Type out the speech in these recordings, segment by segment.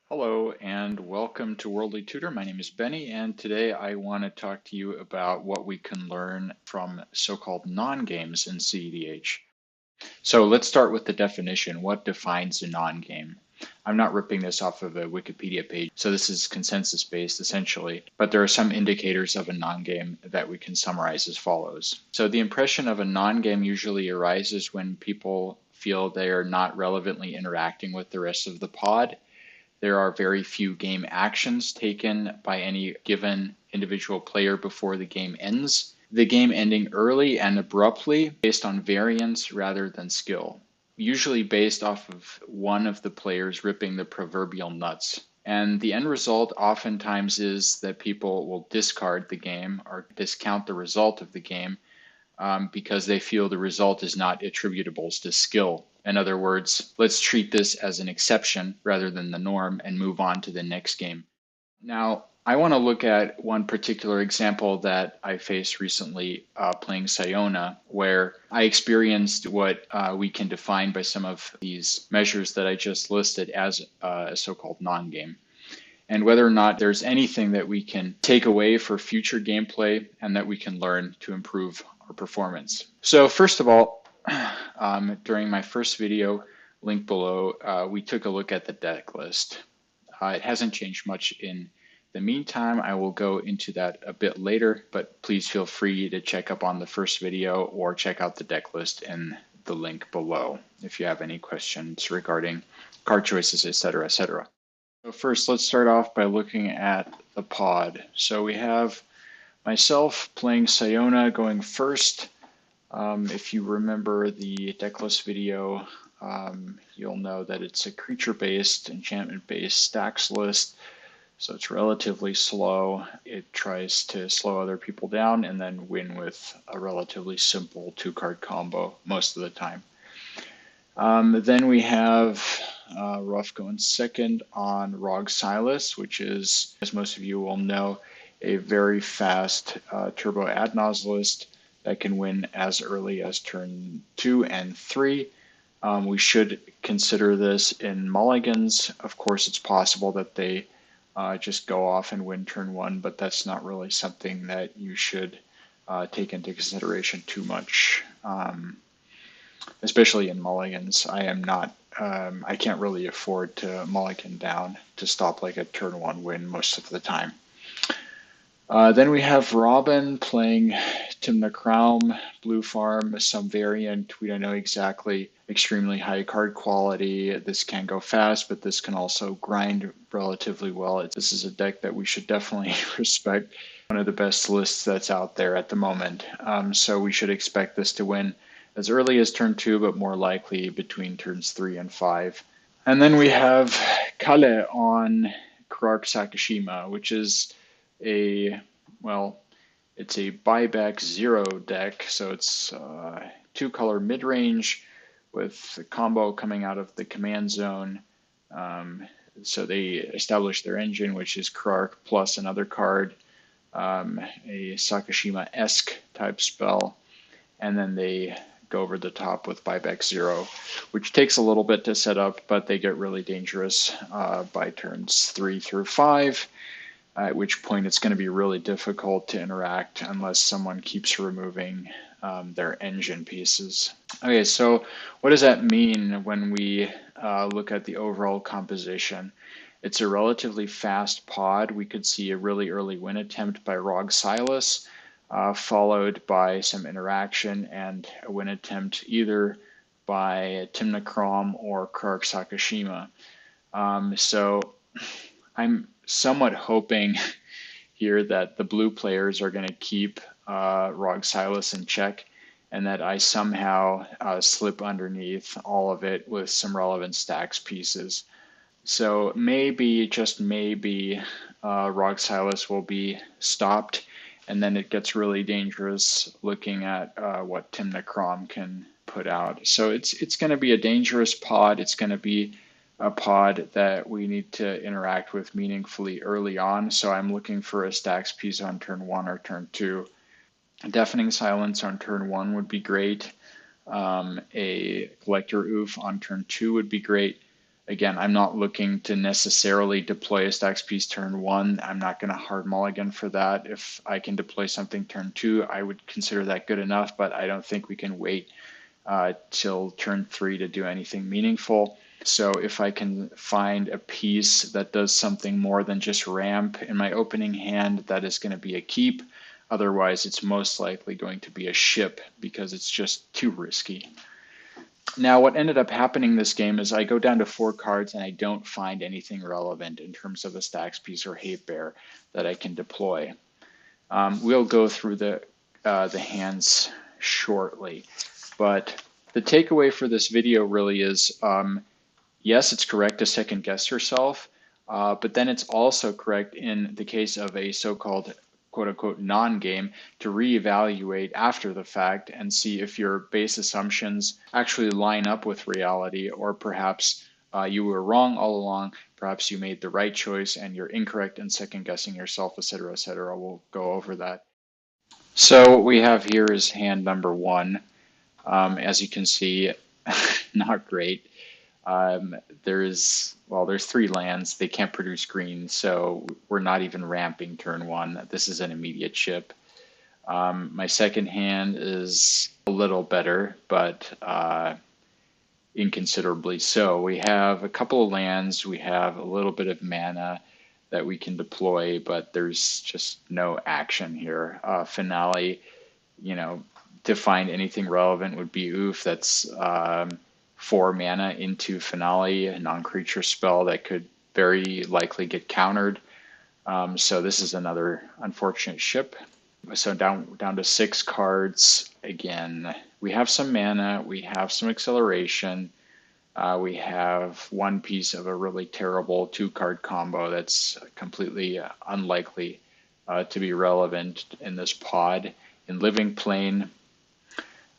Hello and welcome to Worldly Tutor. My name is Benny, and today I want to talk to you about what we can learn from so-called non-games in cEDH. So let's start with the definition. What defines a non-game? I'm not ripping this off of a Wikipedia page, so this is consensus-based essentially, but there are some indicators of a non-game that we can summarize as follows. So the impression of a non-game usually arises when people feel they are not relevantly interacting with the rest of the pod. There are very few game actions taken by any given individual player before the game ends. The game ending early and abruptly based on variance rather than skill, usually based off of one of the players ripping the proverbial nuts. And the end result oftentimes is that people will discard the game or discount the result of the game because they feel the result is not attributable to skill. In other words, let's treat this as an exception rather than the norm and move on to the next game. Now, I want to look at one particular example that I faced recently playing Siona, where I experienced what we can define by some of these measures that I just listed as a so-called non-game, and whether or not there's anything that we can take away for future gameplay and that we can learn to improve our performance. So first of all, during my first video, link below, we took a look at the deck list. It hasn't changed much in the meantime. I will go into that a bit later, but please feel free to check up on the first video or check out the deck list in the link below if you have any questions regarding card choices, etc., etc. So first, let's start off by looking at the pod. So we have myself playing Siona going first. If you remember the decklist video, you'll know that it's a creature-based, enchantment-based stacks list, so it's relatively slow. It tries to slow other people down and then win with a relatively simple two-card combo most of the time. Then we have Ruff going second on Rog Silas, which is, as most of you will know, a very fast turbo ad list that can win as early as turn 2 and 3. We should consider this in mulligans. Of course, it's possible that they just go off and win turn 1, but that's not really something that you should take into consideration too much, especially in mulligans. I can't really afford to mulligan down to stop like a turn 1 win most of the time. Then we have Robin playing Timna Crown, Blue Farm, some variant. We don't know exactly. Extremely high card quality. This can go fast, but this can also grind relatively well. This is a deck that we should definitely respect. One of the best lists that's out there at the moment. So we should expect this to win as early as turn 2, but more likely between turns 3 and 5. And then we have Kale on Kurark Sakashima, which is it's a buyback 0 deck, so it's 2-color mid-range with a combo coming out of the command zone. So they establish their engine, which is Kurark plus another card, a Sakashima-esque type spell, and then they go over the top with buyback 0, which takes a little bit to set up, but they get really dangerous by turns 3 through 5. At which point it's going to be really difficult to interact unless someone keeps removing their engine pieces. Okay, so what does that mean when we look at the overall composition? It's a relatively fast pod. We could see a really early win attempt by Rog Silas, followed by some interaction and a win attempt either by Timna Krom or Kurark Sakashima. So I'm somewhat hoping here that the blue players are going to keep Rog Silas in check and that I somehow slip underneath all of it with some relevant stacks pieces. So maybe, just maybe, Rog Silas will be stopped, and then it gets really dangerous looking at what Timna Krom can put out. So it's going to be a dangerous pod. It's going to be a pod that we need to interact with meaningfully early on. So I'm looking for a stacks piece on turn 1 or turn 2. Deafening Silence on turn 1 would be great. A Collector Oof on turn 2 would be great. Again, I'm not looking to necessarily deploy a stacks piece turn 1. I'm not going to hard mulligan for that. If I can deploy something turn 2, I would consider that good enough, but I don't think we can wait till turn 3 to do anything meaningful. So if I can find a piece that does something more than just ramp in my opening hand, that is going to be a keep. Otherwise, it's most likely going to be a ship because it's just too risky. Now, what ended up happening this game is I go down to 4 cards and I don't find anything relevant in terms of a stacks piece or hate bear that I can deploy. We'll go through the hands shortly, but the takeaway for this video really is, yes, it's correct to second guess yourself, but then it's also correct in the case of a so-called quote-unquote non-game to reevaluate after the fact and see if your base assumptions actually line up with reality, or perhaps you were wrong all along, perhaps you made the right choice and you're incorrect in second guessing yourself, etc., etc. We'll go over that. So what we have here is hand number 1. As you can see, not great. There's 3 lands. They can't produce green, so we're not even ramping turn 1. This is an immediate chip. My second hand is a little better, but inconsiderably so. We have a couple of lands. We have a little bit of mana that we can deploy, but there's just no action here. Finale, to find anything relevant would be oof. That's 4 mana into Finale, a non-creature spell that could very likely get countered. So this is another unfortunate ship. So down to 6 cards again. We have some mana, we have some acceleration, we have 1 piece of a really terrible 2-card combo that's completely unlikely to be relevant in this pod. In Living Plane,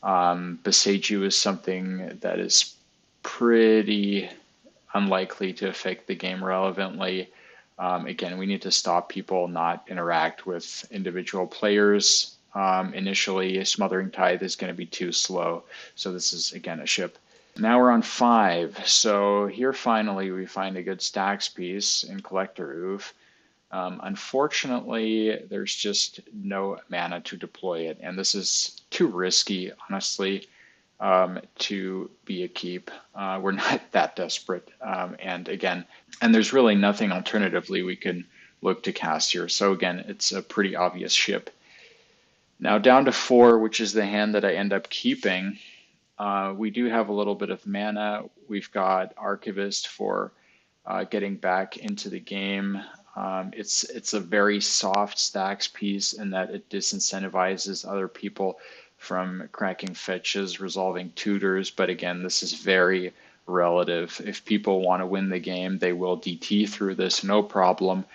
Besage You is something that is pretty unlikely to affect the game relevantly. Again, we need to stop people not interact with individual players. Initially, Smothering Tithe is going to be too slow, so this is, again, a ship. Now we're on 5, so here finally we find a good stacks piece in Collector Oof. Unfortunately, there's just no mana to deploy it, and this is too risky, honestly, to be a keep. We're not that desperate, and there's really nothing alternatively we can look to cast here. So again, it's a pretty obvious ship. Now down to 4, which is the hand that I end up keeping. We do have a little bit of mana. We've got Archivist for getting back into the game. It's a very soft stacks piece in that it disincentivizes other people from cracking fetches, resolving tutors, but again, this is very relative. If people want to win the game, they will DT through this, no problem,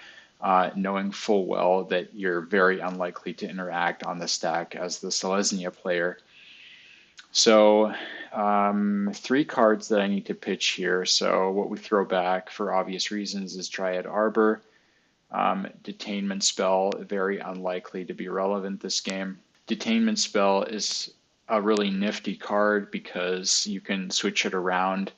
knowing full well that you're very unlikely to interact on the stack as the Selesnya player. So 3 cards that I need to pitch here. So what we throw back for obvious reasons is Dryad Arbor. Detainment Spell, very unlikely to be relevant this game. Detainment Spell is a really nifty card because you can switch it around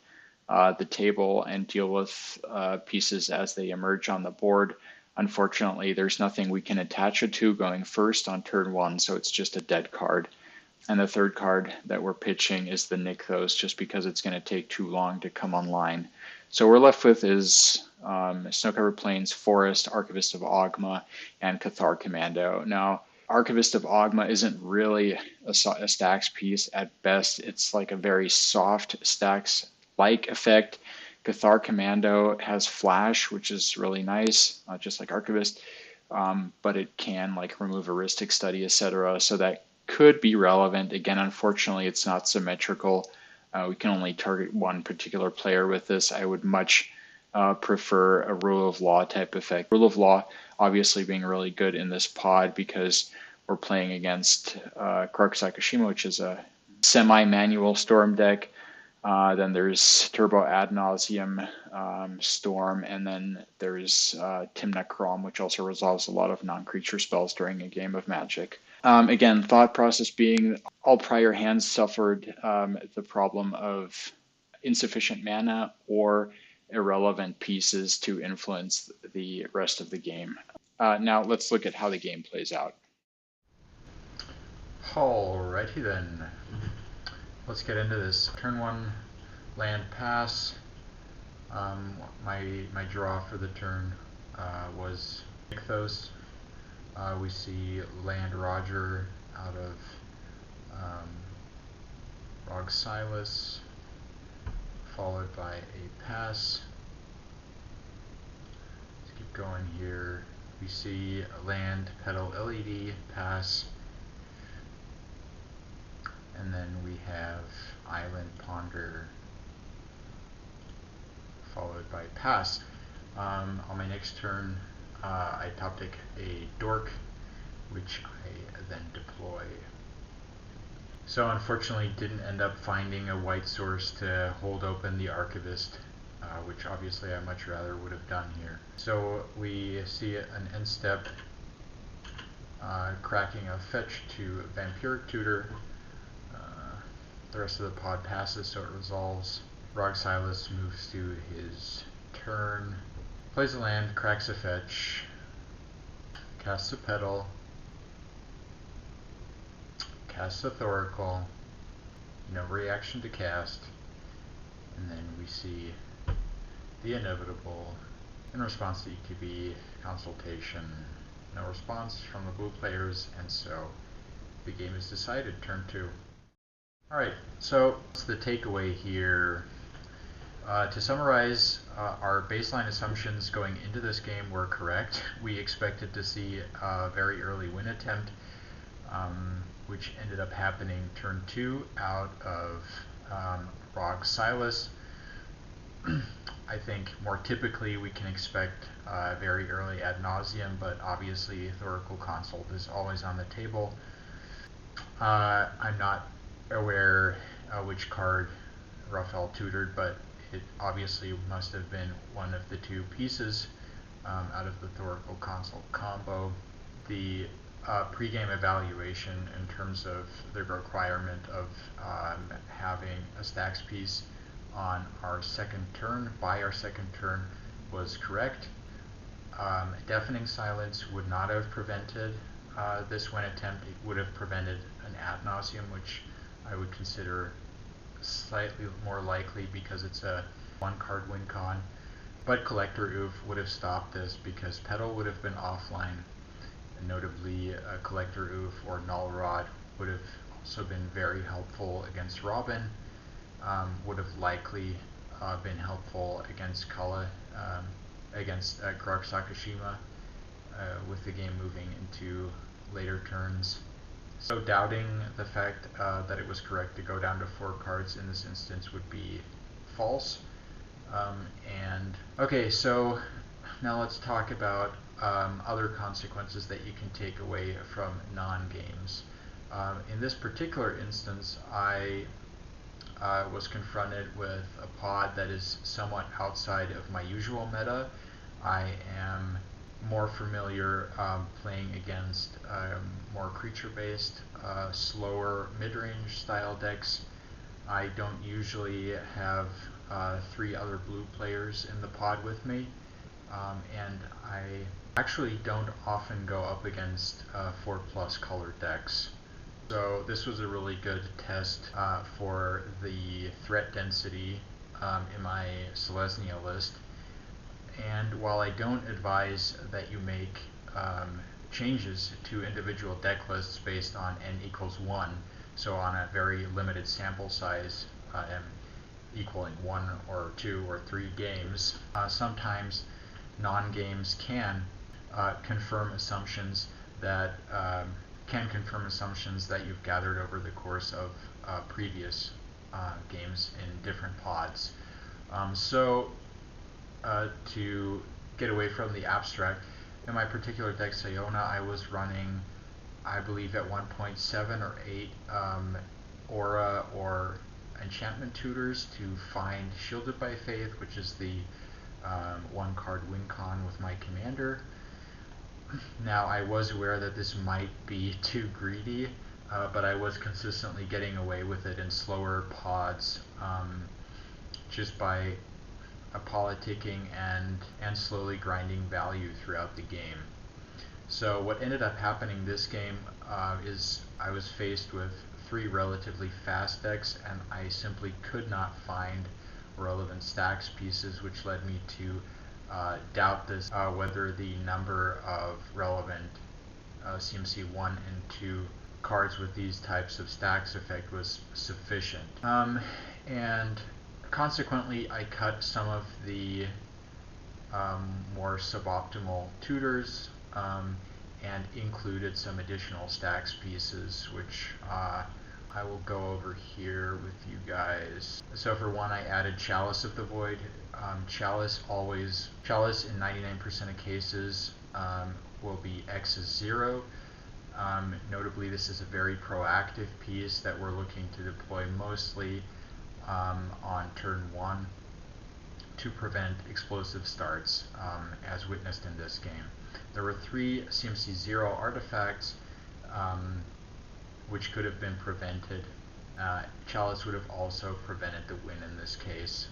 the table and deal with pieces as they emerge on the board. Unfortunately, there's nothing we can attach it to going first on turn 1, so it's just a dead card. And the third card that we're pitching is the Nykthos, just because it's going to take too long to come online. So what we're left with is Snow-Covered Plains, Forest, Archivist of Ogma, and Cathar Commando. Now, Archivist of Ogma isn't really a stacks piece at best. It's like a very soft stacks-like effect. Cathar Commando has Flash, which is really nice, just like Archivist, but it can remove heuristic study, etc. So that could be relevant. Again, unfortunately, it's not symmetrical. We can only target one particular player with this. I would much prefer a rule of law type effect. Rule of law obviously being really good in this pod because we're playing against Krark Sakashima, which is a semi-manual storm deck. Then there's Turbo Ad Nauseum Storm, and then there's Timna Krom, which also resolves a lot of non-creature spells during a game of Magic. Again, thought process being all prior hands suffered the problem of insufficient mana or irrelevant pieces to influence the rest of the game. Now let's look at how the game plays out. Alrighty then, let's get into this. Turn 1, land pass. My draw for the turn was Nykthos. We see land Roger out of Rogsilas, followed by a pass. Let's keep going here. We see land Petal LED pass, and then we have Island Ponder, followed by pass. On my next turn, I top deck a Dork, which I then deploy. So unfortunately didn't end up finding a white source to hold open the Archivist, which obviously I much rather would have done here. So we see an end step, cracking a fetch to Vampiric Tutor. The rest of the pod passes, so it resolves. Rogsilas moves to his turn, plays a land, cracks a fetch, casts a Petal, casts a Thoracle, no reaction to cast, and then we see the inevitable. In response to EQB consultation, no response from the blue players, and so the game is decided. Turn 2. Alright, so what's the takeaway here? To summarize, our baseline assumptions going into this game were correct. We expected to see a very early win attempt, which ended up happening turn 2 out of Rogsilas. I think more typically we can expect very early ad nauseum, but obviously Thoracle Consult is always on the table. I'm not aware which card Raphael tutored, but it obviously must have been one of the two pieces out of the Thoracle Consult combo. The pregame evaluation in terms of the requirement of having a stacks piece on our second turn, by our second turn, was correct. Deafening Silence would not have prevented this win attempt. It would have prevented an ad nauseum, which I would consider slightly more likely because it's a one card win con. But Collector Oof would have stopped this because Petal would have been offline, and notably Collector Oof or Null Rod would have also been very helpful against Robin, would have likely been helpful against Kala, against Grog Sakashima, with the game moving into later turns. So doubting the fact that it was correct to go down to 4 cards in this instance would be false. Okay, so now let's talk about other consequences that you can take away from non-games. In this particular instance, I was confronted with a pod that is somewhat outside of my usual meta. I am more familiar playing against more creature-based, slower mid-range style decks. I don't usually have 3 other blue players in the pod with me, and I actually don't often go up against 4+ color decks. So this was a really good test for the threat density in my Selesnya list. And while I don't advise that you make changes to individual deck lists based on n=1, so on a very limited sample size, equaling 1 or 2 or 3 games, sometimes non-games can confirm assumptions that you've gathered over the course of previous games in different pods. To get away from the abstract, in my particular deck, Sayona, I was running, I believe at 1.7 or 8 Aura or Enchantment Tutors to find Shielded by Faith, which is the 1 card win con with my commander. Now, I was aware that this might be too greedy, but I was consistently getting away with it in slower pods just by politicking and slowly grinding value throughout the game. So what ended up happening this game is I was faced with 3 relatively fast decks, and I simply could not find relevant stacks pieces, which led me to doubt this whether the number of relevant CMC 1 and 2 cards with these types of stacks effect was sufficient. And consequently, I cut some of the more suboptimal tutors and included some additional stacks pieces, which I will go over here with you guys. So for one, I added Chalice of the Void. Chalice in 99% of cases will be X is 0. Notably, this is a very proactive piece that we're looking to deploy mostly on turn 1 to prevent explosive starts, as witnessed in this game. There were 3 CMC 0 artifacts which could have been prevented. Chalice would have also prevented the win in this case.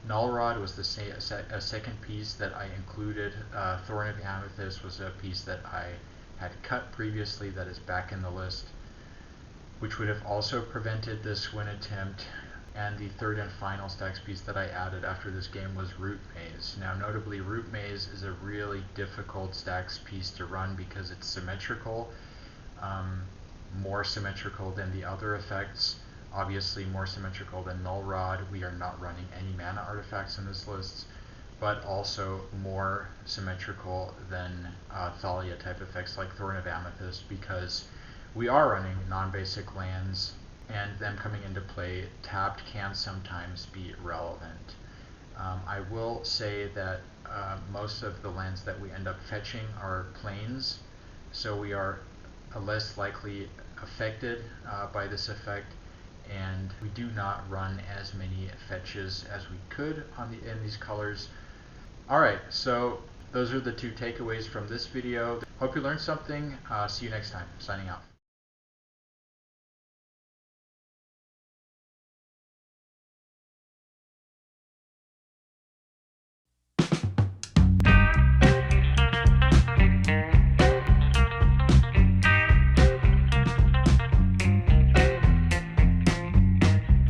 Null Rod was a second piece that I included. Thorn of Amethyst was a piece that I had cut previously that is back in the list, which would have also prevented this win attempt. And the third and final stacks piece that I added after this game was Root Maze. Now notably, Root Maze is a really difficult stacks piece to run because it's symmetrical, more symmetrical than the other effects, obviously more symmetrical than Null Rod. We are not running any mana artifacts in this list, but also more symmetrical than Thalia type effects like Thorn of Amethyst, because we are running non-basic lands, and them coming into play tapped can sometimes be relevant. I will say that most of the lands that we end up fetching are plains, so we are less likely affected by this effect, and we do not run as many fetches as we could in these colors. Alright, so those are the 2 takeaways from this video. Hope you learned something. See you next time. Signing out.